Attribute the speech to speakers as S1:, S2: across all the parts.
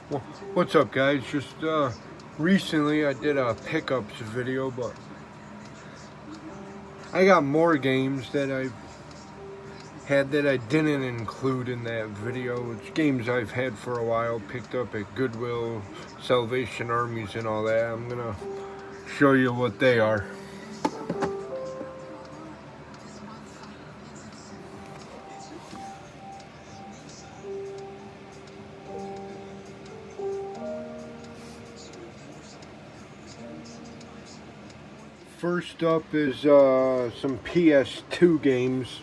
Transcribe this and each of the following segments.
S1: Well, what's up, guys? Just recently I did a pickups video, but I got more games that I've had that I didn't include in that video. It's games I've had for a while, picked up at Goodwill, Salvation Armies and all that. I'm gonna show you what they are. First up is some PS2 games.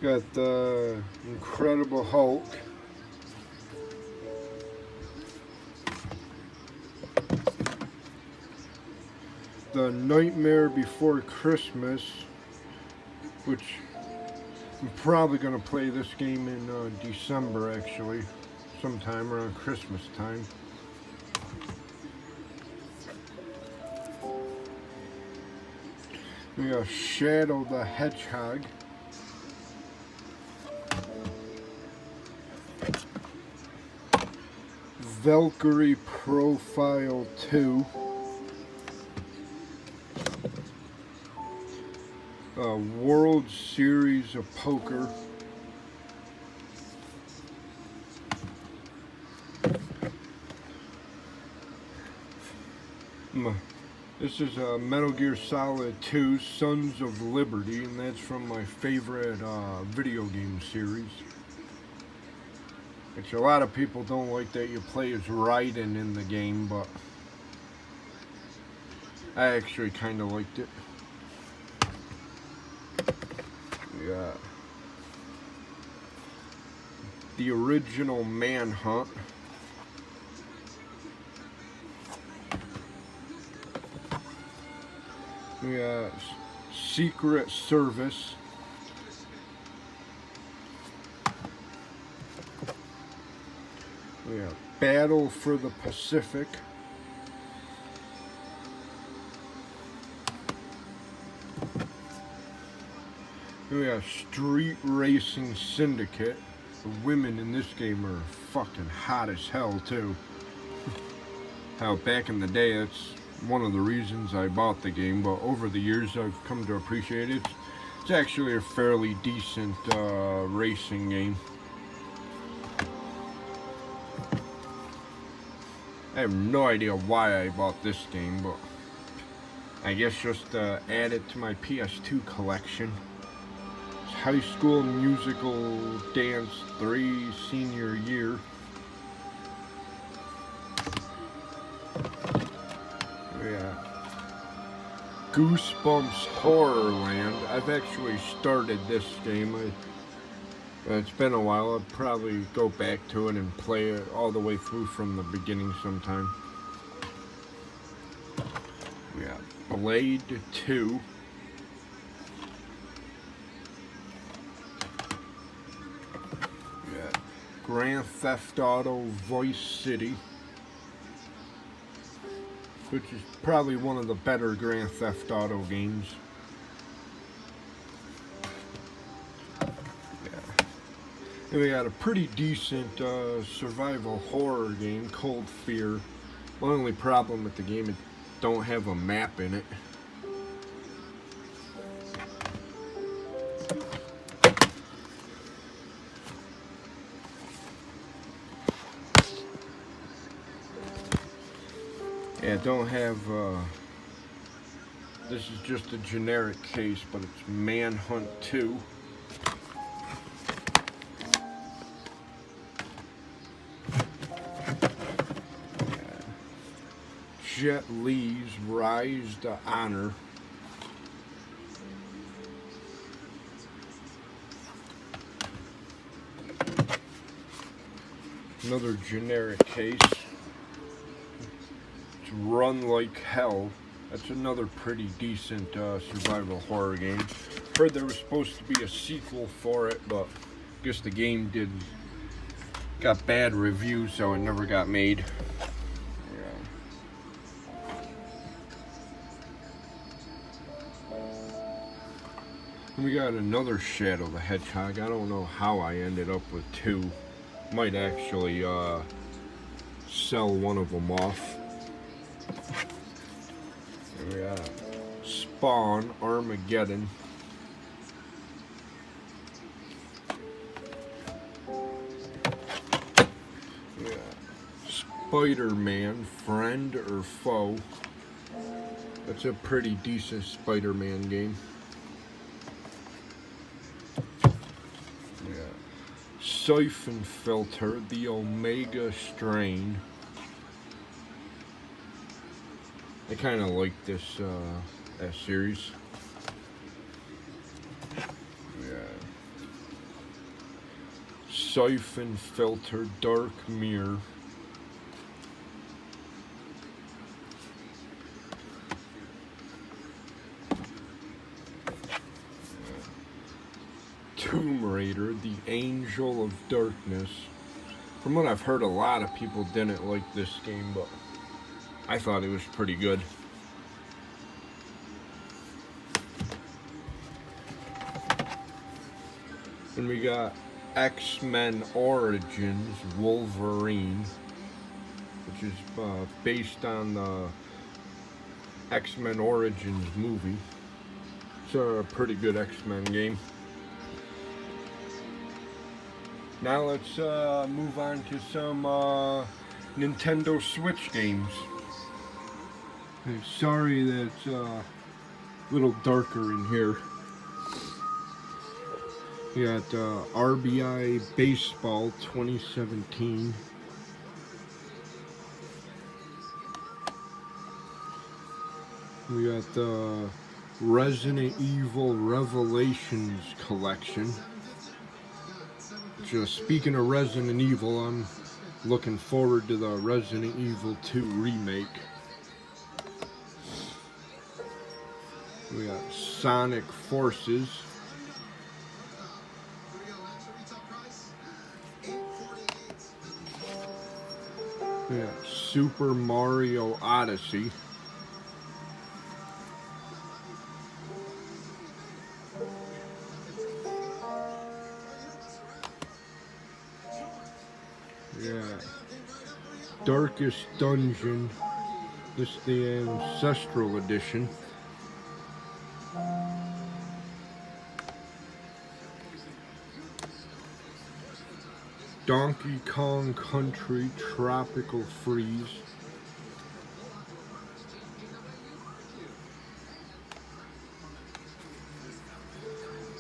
S1: Got the Incredible Hulk. The Nightmare Before Christmas, which I'm probably going to play this game in December, actually, sometime around Christmas time. We got Shadow the Hedgehog. Valkyrie Profile 2. World Series of Poker. This is Metal Gear Solid 2 Sons of Liberty, and that's from my favorite video game series. Which a lot of people don't like that you play as Raiden in the game, but I actually kind of liked it. Yeah. The original Manhunt. We got Secret Service. We got Battle for the Pacific. We got Street Racing Syndicate. The women in this game are fucking hot as hell too. How back in the day, that's one of the reasons I bought the game, but over the years I've come to appreciate it. It's actually a fairly decent racing game. I have no idea why I bought this game, but I guess just add it to my PS2 collection. It's High School Musical Dance 3 Senior Year. Yeah. Goosebumps Horrorland. I've actually started this game. It's been a while. I'll probably go back to it and play it all the way through from the beginning sometime. We got Blade 2. We got Grand Theft Auto Vice City, which is probably one of the better Grand Theft Auto games. And we got a pretty decent survival horror game, Cold Fear. My only problem with the game, it don't have a map in it. Yeah, it don't have, this is just a generic case, but it's Manhunt 2. Jet Li's Rise to Honor. Another generic case. It's Run Like Hell. That's another pretty decent survival horror game. Heard there was supposed to be a sequel for it, but I guess the game got bad reviews, so it never got made. And we got another Shadow the Hedgehog. I don't know how I ended up with two. Might actually sell one of them off. And we got Spawn Armageddon. Yeah. Spider-Man, Friend or Foe. That's a pretty decent Spider-Man game. Yeah. Siphon Filter, the Omega Strain. I kind of like this that series. Yeah. Siphon Filter, Dark Mirror. Tomb Raider, the Angel of Darkness. From what I've heard, a lot of people didn't like this game, but I thought it was pretty good. And we got X-Men Origins Wolverine, which is based on the X-Men Origins movie. It's a pretty good X-Men game. Now let's move on to some Nintendo Switch games. Sorry that it's a little darker in here. We got RBI Baseball 2017. We got the Resident Evil Revelations Collection. Just speaking of Resident Evil, I'm looking forward to the Resident Evil 2 remake. We got Sonic Forces. We got Super Mario Odyssey. Yeah. Darkest Dungeon. This is the Ancestral Edition. Donkey Kong Country Tropical Freeze.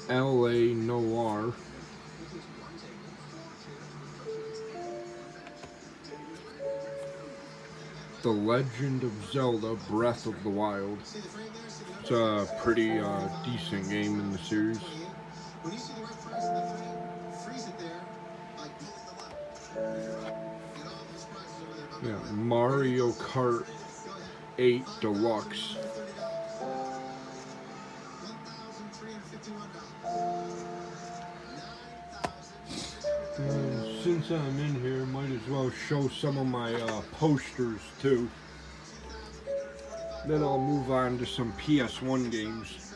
S1: LA Noir. The Legend of Zelda Breath of the Wild. It's a pretty decent game in the series. Yeah, Mario Kart 8 Deluxe. Since I'm in here, might as well show some of my posters too. Then I'll move on to some PS1 games.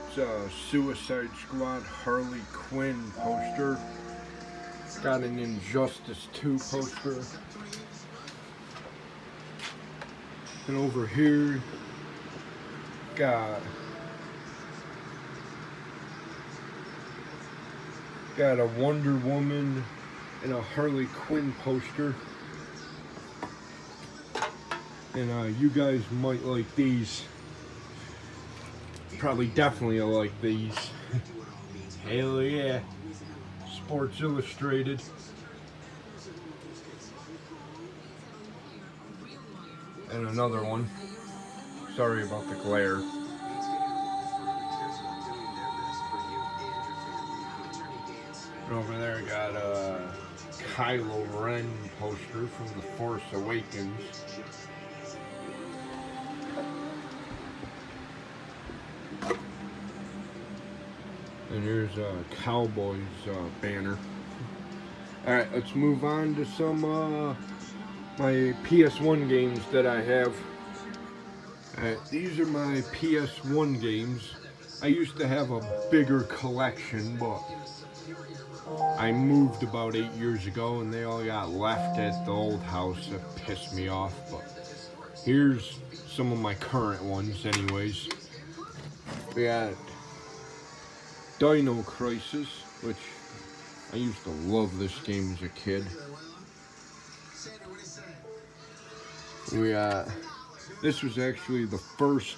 S1: It's a Suicide Squad Harley Quinn poster. Got an Injustice 2 poster. And over here, got a Wonder Woman and a Harley Quinn poster. And you guys might like these. Probably definitely like these. Hell yeah. Sports Illustrated. And another one. Sorry about the glare. And over there I got a Kylo Ren poster from The Force Awakens. And here's a Cowboys banner. Alright, let's move on to some my PS1 games that I have. Alright, these are my PS1 games. I used to have a bigger collection, but I moved about 8 years ago and they all got left at the old house. That pissed me off, but here's some of my current ones anyways. We got Dino Crisis, which I used to love this game as a kid. We got, this was actually the first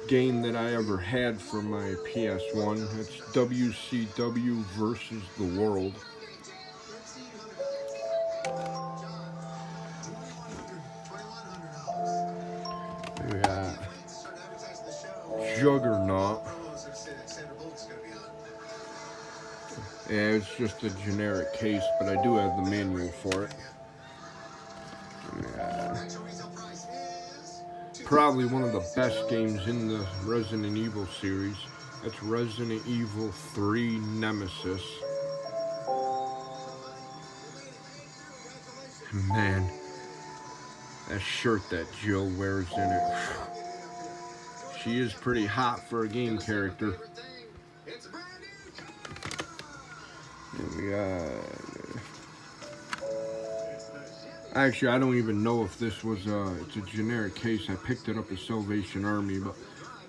S1: game that I ever had for my PS1. It's WCW versus the World. We got Juggernaut. Yeah, it's just a generic case, but I do have the manual for it. Probably one of the best games in the Resident Evil series. That's Resident Evil 3 Nemesis. Man, that shirt that Jill wears in it. She is pretty hot for a game character. We got... Actually, I don't even know if this was it's a generic case. I picked it up at Salvation Army, but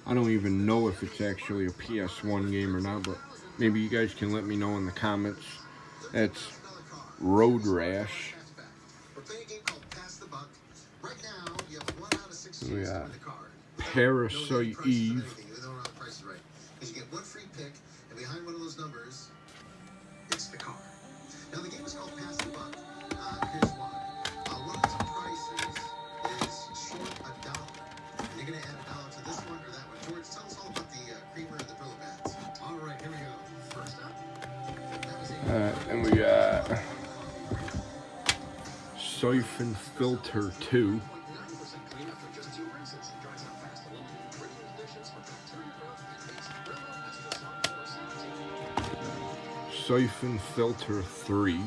S1: I don't even know if it's actually a PS1 game or not, but maybe you guys can let me know in the comments. That's Road Rash. We got Parasite Eve. You get one free pick, and behind one of those numbers, it's the car. Now the game is called Pass the Buck. Here's why. One of the prices is short $1. You're gonna add $1 to this one or that one. George, tell us all about the creamer and the Brillo pads. All right, here we go. First up. And we got Siphon Filter 2. Siphon Filter 3.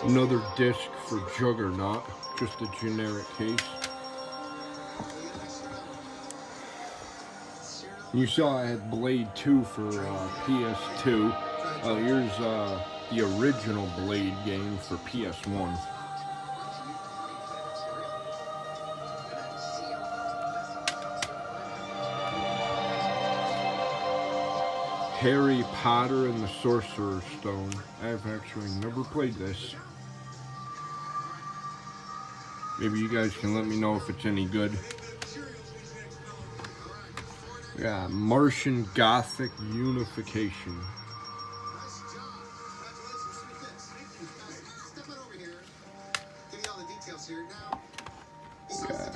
S1: Another disc for Juggernaut, just a generic case. You saw I had Blade 2 for PS2. Here's the original Blade game for PS1. Harry Potter and the Sorcerer's Stone. I've actually never played this. Maybe you guys can let me know if it's any good. Yeah, Martian Gothic Unification. Yeah,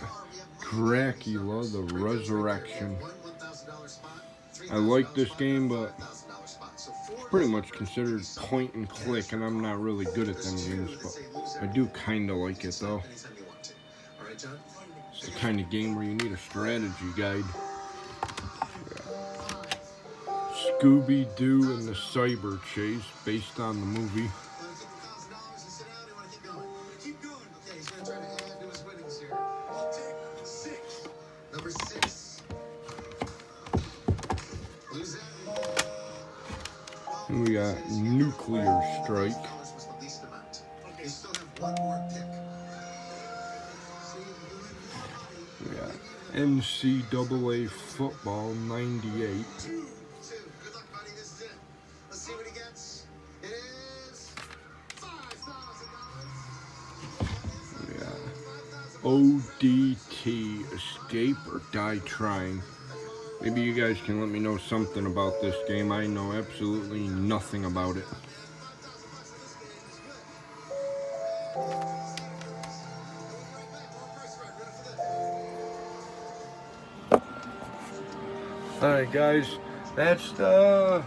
S1: Dracula, the Resurrection. I like this game, but it's pretty much considered point and click, and I'm not really good at them games, but I do kind of like it though. It's the kind of game where you need a strategy guide. Scooby-Doo and the Cyber Chase, based on the movie. And we got Nuclear Strike. We got NCAA Football 98. We got ODT, Escape or Die Trying. Maybe you guys can let me know something about this game. I know absolutely nothing about it. Alright guys, that's the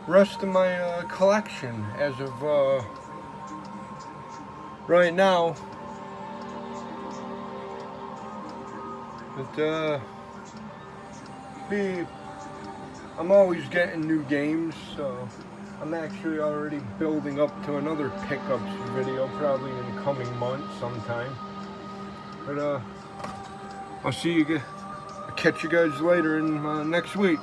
S1: rest of my collection as of right now. But I'm always getting new games, so I'm actually already building up to another pickups video, probably in the coming months sometime. But I'll see you guys. I'll catch you guys later in next week.